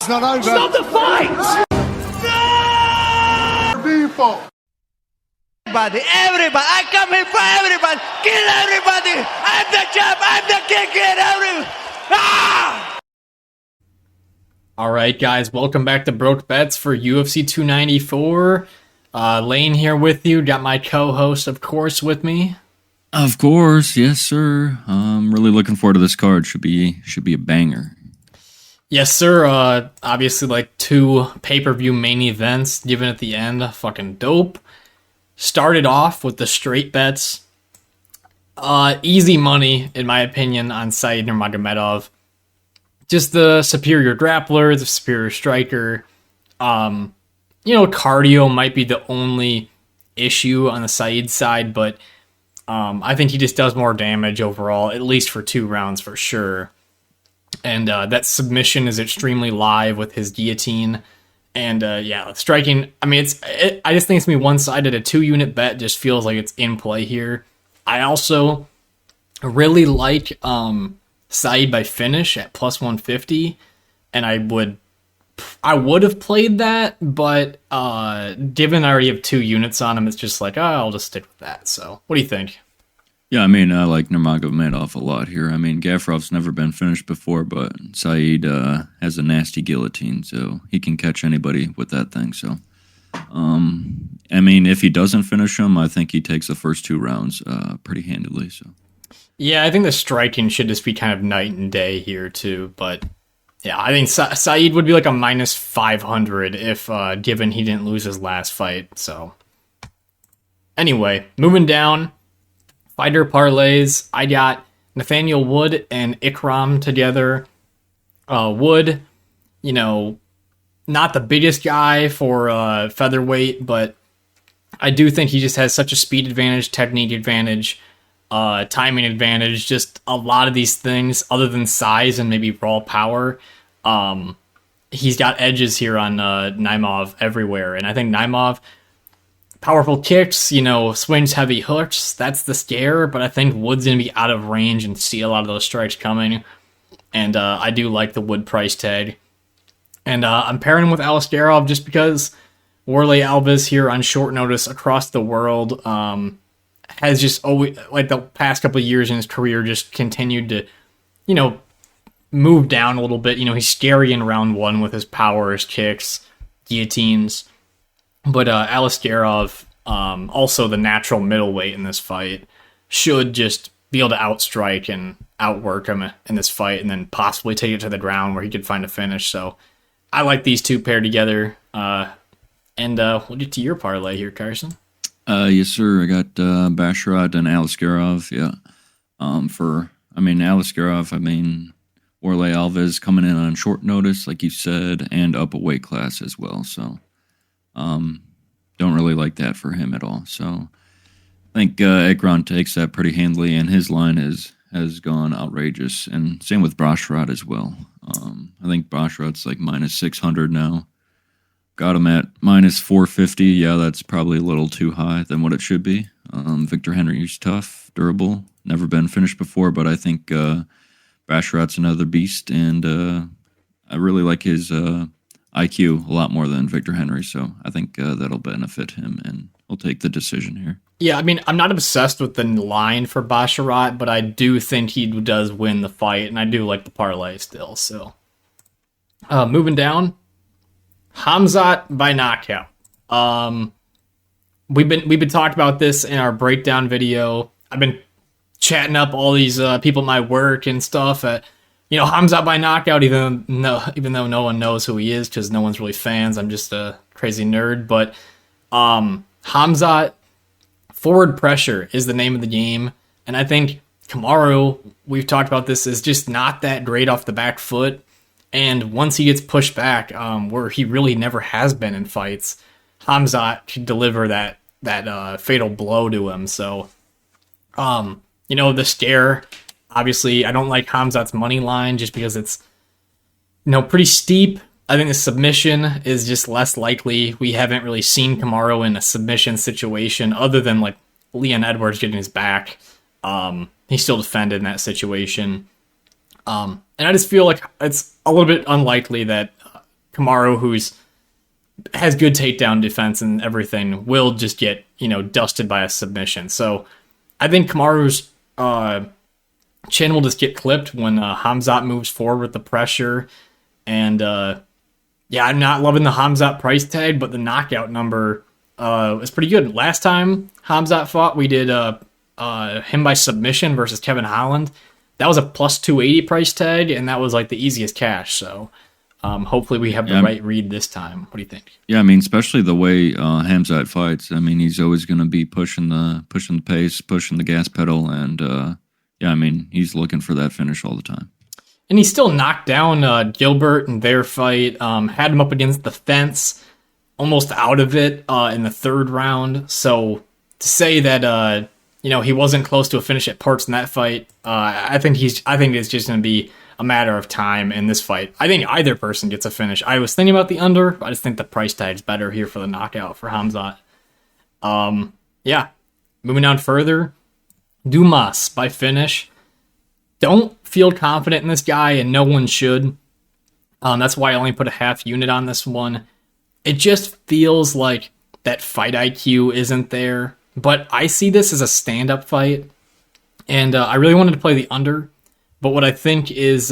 fight's not over. Stop the fight! People. Everybody, I come here for everybody. Kill everybody. I'm the champ. I'm the king. Kill everyone. Ah! All right, guys, welcome back to Broke Bets for UFC 294. Lane here with you. Got my co-host, of course, with me. Of course, yes, sir. I'm really looking forward to this card. Should be a banger. Yes, sir. Obviously, like 2 pay-per-view main events given at the end. Fucking dope. Started off with the straight bets. Easy money, in my opinion, on Said Nurmagomedov. Just the superior grappler, the superior striker. Cardio might be the only issue on the Said side, but I think he just does more damage overall, at least for 2 rounds for sure. And that submission is extremely live with his guillotine. And striking, I mean, I just think it's going to be one-sided. A 2-unit bet just feels like it's in play here. I also really like Said by finish at plus 150. And I would have played that, but given I already have 2 units on him, it's just like, I'll just stick with that. So, what do you think? Yeah, I mean, I like Nurmagomedov a lot here. I mean, Gafurov's never been finished before, but Said has a nasty guillotine, so he can catch anybody with that thing. So, I mean, if he doesn't finish him, I think he takes the first 2 rounds pretty handily. So, yeah, I think the striking should just be kind of night and day here too. But yeah, I think Said would be like a minus 500 if given he didn't lose his last fight. So, anyway, moving down. Fighter parlays, I got Nathanial Wood and Ikram together. Wood, not the biggest guy for featherweight, but I do think he just has such a speed advantage, technique advantage, timing advantage, just a lot of these things other than size and maybe raw power. He's got edges here on Naimov everywhere, and I think Naimov... powerful kicks, swings heavy hooks, that's the scare, but I think Wood's going to be out of range and see a lot of those strikes coming, and I do like the Wood price tag. And I'm pairing him with Aliskerov just because Warley Alves here on short notice across the world has just always, like the past couple of years in his career, just continued to, move down a little bit. He's scary in round 1 with his power, his kicks, guillotines. But Aliskerov, also the natural middleweight in this fight, should just be able to outstrike and outwork him in this fight and then possibly take it to the ground where he could find a finish. So I like these 2 paired together. And we'll get to your parlay here, Carson. Yes, sir. I got Basharat and Aliskerov. Yeah. Aliskerov, Warley Alves coming in on short notice, like you said, and up a weight class as well. So... don't really like that for him at all. So I think Ekron takes that pretty handily, and his line has gone outrageous. And same with Basharat as well. I think Basharat's like minus 600 now. Got him at minus 450. Yeah, that's probably a little too high than what it should be. Victor Henry's tough, durable, never been finished before, but I think Basharat's another beast, and I really like his... IQ a lot more than Victor Henry, so I think that'll benefit him, and I'll take the decision here. Yeah, I'm not obsessed with the line for Basharat, but I do think he does win the fight, and I do like the parlay still. So, moving down, Khamzat by knockout. We've been talking about this in our breakdown video. I've been chatting up all these people at my work and stuff. Khamzat by knockout, even though no one knows who he is because no one's really fans. I'm just a crazy nerd. But Khamzat, forward pressure is the name of the game. And I think Kamaru, we've talked about this, is just not that great off the back foot. And once he gets pushed back, where he really never has been in fights, Khamzat can deliver that fatal blow to him. So, the scare... Obviously, I don't like Khamzat's money line just because it's, pretty steep. I think the submission is just less likely. We haven't really seen Kamaru in a submission situation other than like Leon Edwards getting his back. He still defended in that situation. And I just feel like it's a little bit unlikely that Kamaru, has good takedown defense and everything, will just get, dusted by a submission. So I think Kamaru's chin will just get clipped when Khamzat moves forward with the pressure. And I'm not loving the Khamzat price tag, but the knockout number is pretty good. Last time Khamzat fought, we did him by submission versus Kevin Holland. That was a plus 280 price tag, and that was like the easiest cash. So hopefully we have the right read this time. What do you think? Yeah, I mean, especially the way Khamzat fights. I mean, he's always going to be pushing the pace, pushing the gas pedal, and I mean, he's looking for that finish all the time. And he still knocked down Gilbert in their fight. Had him up against the fence, almost out of it in the third round. So to say that he wasn't close to a finish at parts in that fight, I think it's just going to be a matter of time in this fight. I think either person gets a finish. I was thinking about the under, but I just think the price tag's better here for the knockout for Khamzat. Moving on further, Dumas by finish. Don't feel confident in this guy, and no one should. That's why I only put a half unit on this one. It just feels like that fight IQ isn't there. But I see this as a stand-up fight, and I really wanted to play the under. But what I think is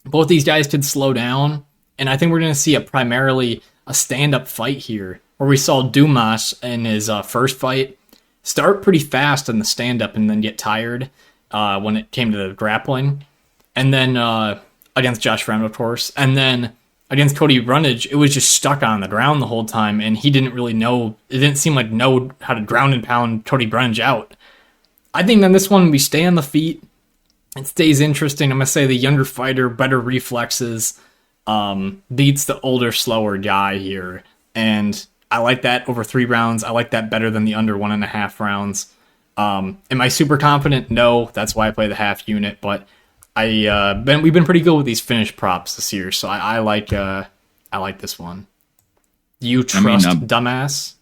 both these guys could slow down, and I think we're going to see primarily a stand-up fight here, where we saw Dumas in his first fight start pretty fast in the stand-up and then get tired when it came to the grappling. And then against Josh Brown, of course. And then against Cody Runnage, it was just stuck on the ground the whole time, and he didn't really know how to ground and pound Cody Runnage out. I think on this one, we stay on the feet. It stays interesting. I'm going to say the younger fighter, better reflexes, beats the older, slower guy here. And I like that over 3 rounds. I like that better than the under 1.5 rounds. Am I super confident? No. That's why I play the half unit. But we've been pretty good with these finish props this year, so I like this one. Do you trust Dumbass?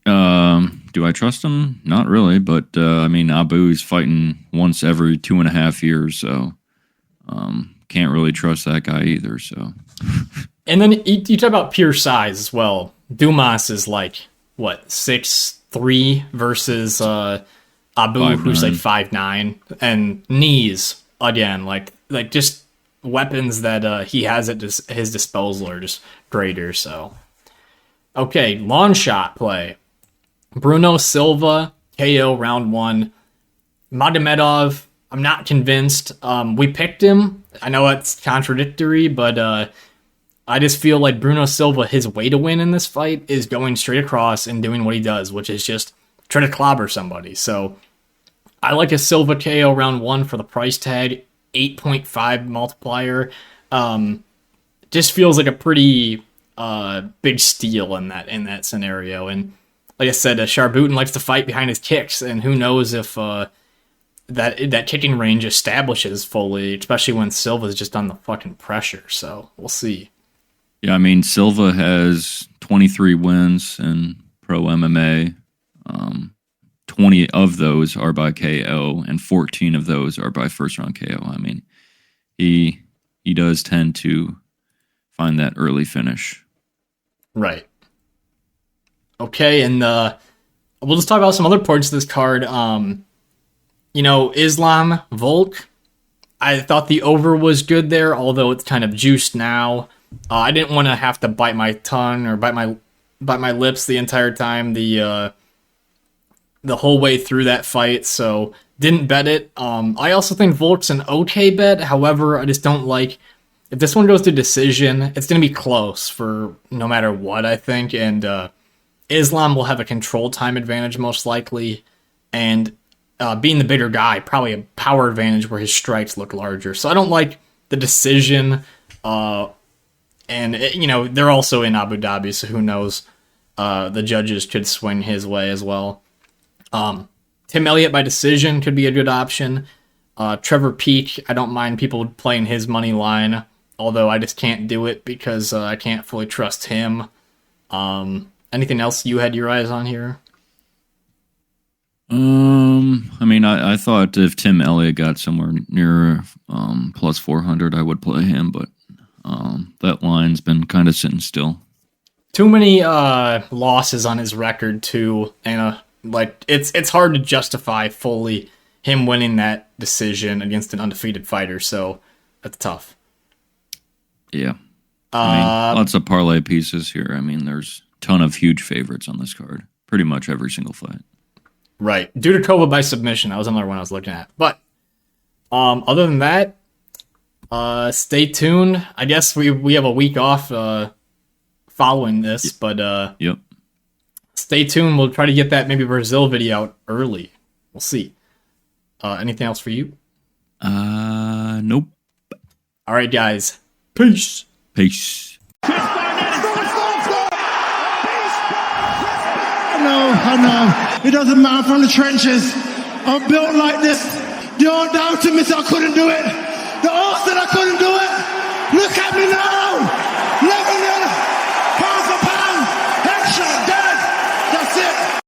Do I trust him? Not really, but Abu's fighting once every 2.5 years, so can't really trust that guy either. So, and then you talk about pure size as well. Dumas is like what 6'3" versus Abu, 5'9", who's like 5'9", and knees again, like just weapons that he has at his disposal are just greater. So, okay, long shot play. Bruno Silva, KO round 1. Magomedov, I'm not convinced. We picked him. I know it's contradictory, but I just feel like Bruno Silva, his way to win in this fight is going straight across and doing what he does, which is just try to clobber somebody. So I like a Silva KO round 1 for the price tag, 8.5 multiplier. Just feels like a pretty big steal in that scenario. And like I said, Sharabutdin likes to fight behind his kicks, and who knows if that kicking range establishes fully, especially when Silva's just on the fucking pressure. So we'll see. Yeah, Silva has 23 wins in pro MMA. 20 of those are by KO, and 14 of those are by first round KO. He does tend to find that early finish. Right. Okay, and we'll just talk about some other parts of this card. Islam, Volk. I thought the over was good there, although it's kind of juiced now. I didn't want to have to bite my tongue or bite my lips the entire time the whole way through that fight, so didn't bet it. I also think Volk's an okay bet. However, I just don't like if this one goes to decision. It's going to be close for no matter what, I think, and Islam will have a control time advantage most likely, and being the bigger guy, probably a power advantage where his strikes look larger. So I don't like the decision, and they're also in Abu Dhabi, so who knows? The judges could swing his way as well. Tim Elliott by decision could be a good option. Trevor Peak, I don't mind people playing his money line, although I just can't do it because I can't fully trust him. Anything else you had your eyes on here? I thought if Tim Elliott got somewhere near plus 400, I would play him, but That line's been kind of sitting still. Too many losses on his record too, and it's hard to justify fully him winning that decision against an undefeated fighter. So that's tough. Yeah, I mean, lots of parlay pieces here. I mean, there's a ton of huge favorites on this card. Pretty much every single fight. Right, Dudakova by submission. That was another one I was looking at. But other than that, stay tuned. I guess we have a week off following this, but yep. Stay tuned. We'll try to get that maybe Brazil video out early. We'll see. Anything else for you? Nope. All right, guys. Peace. Peace. I know. It doesn't matter. I'm from the trenches. I'm built like this. The old doubted me said I couldn't do it. The old said I couldn't do it. Look at me now.